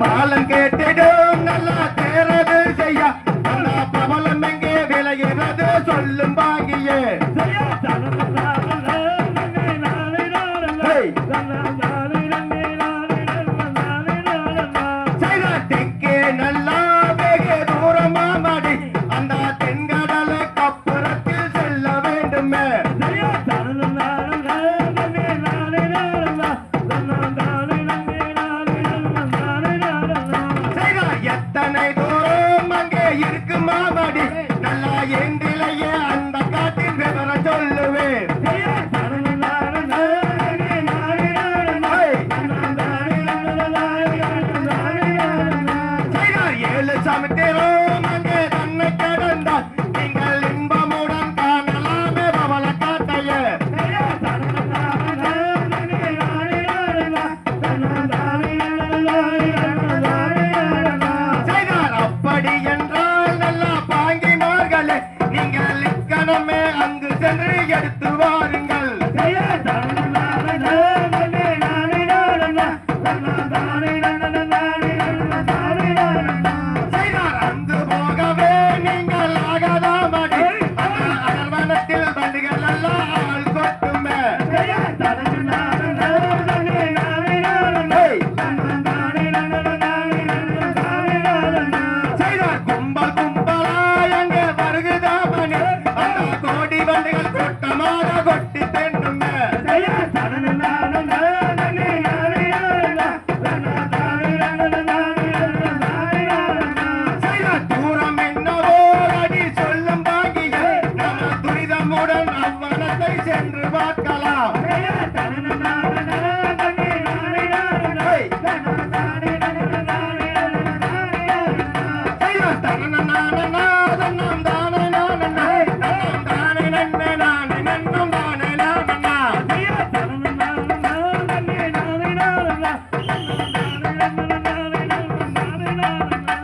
பாலம் கேட்டிடும் நல்லா தேரது செய்ய நல்லா பிரபலம் எங்கே விளைகிறது சொல்லும் பாகியே தெற்கே நல்லா வெகு தூரமா மடி அந்த தென்கடலுக்கு அப்புறத்தில் செல்ல வேண்டுமே எத்தனை தூரம் அங்கே இருக்கு மாமடி நல்லா எங்கிலேயே அந்த காட்டின் விவரம் சொல்லுவேன் ஏழு சமுத்திரம் அங்கே தன்னை கடந்தால் நீங்கள் இன்பமுடன் காணலாமே பவள காட்டையே அப்படி என்றால் நல்லா பாங்கினார்களே நீங்கள் இக்கணமே அங்கு சென்று எடுத்து வாருங்கள் அங்கு போகவே நீங்கள் ஆகாதாமடி அரவணத்தில் வண்டிகள் எல்லாம் ஆள் கொட்டுமே கும்பல் கும்பலாய் அங்கே வருகுதாமணி அந்த கோடி வண்டிகள் கூட்டமாக கொட்டி தென்னுமே தூரம் என்னவோ அடி சொல்லும் பாகியே நம்ம துரிதமுடன் அவ்வனத்தை சென்று பார்க்கலாம்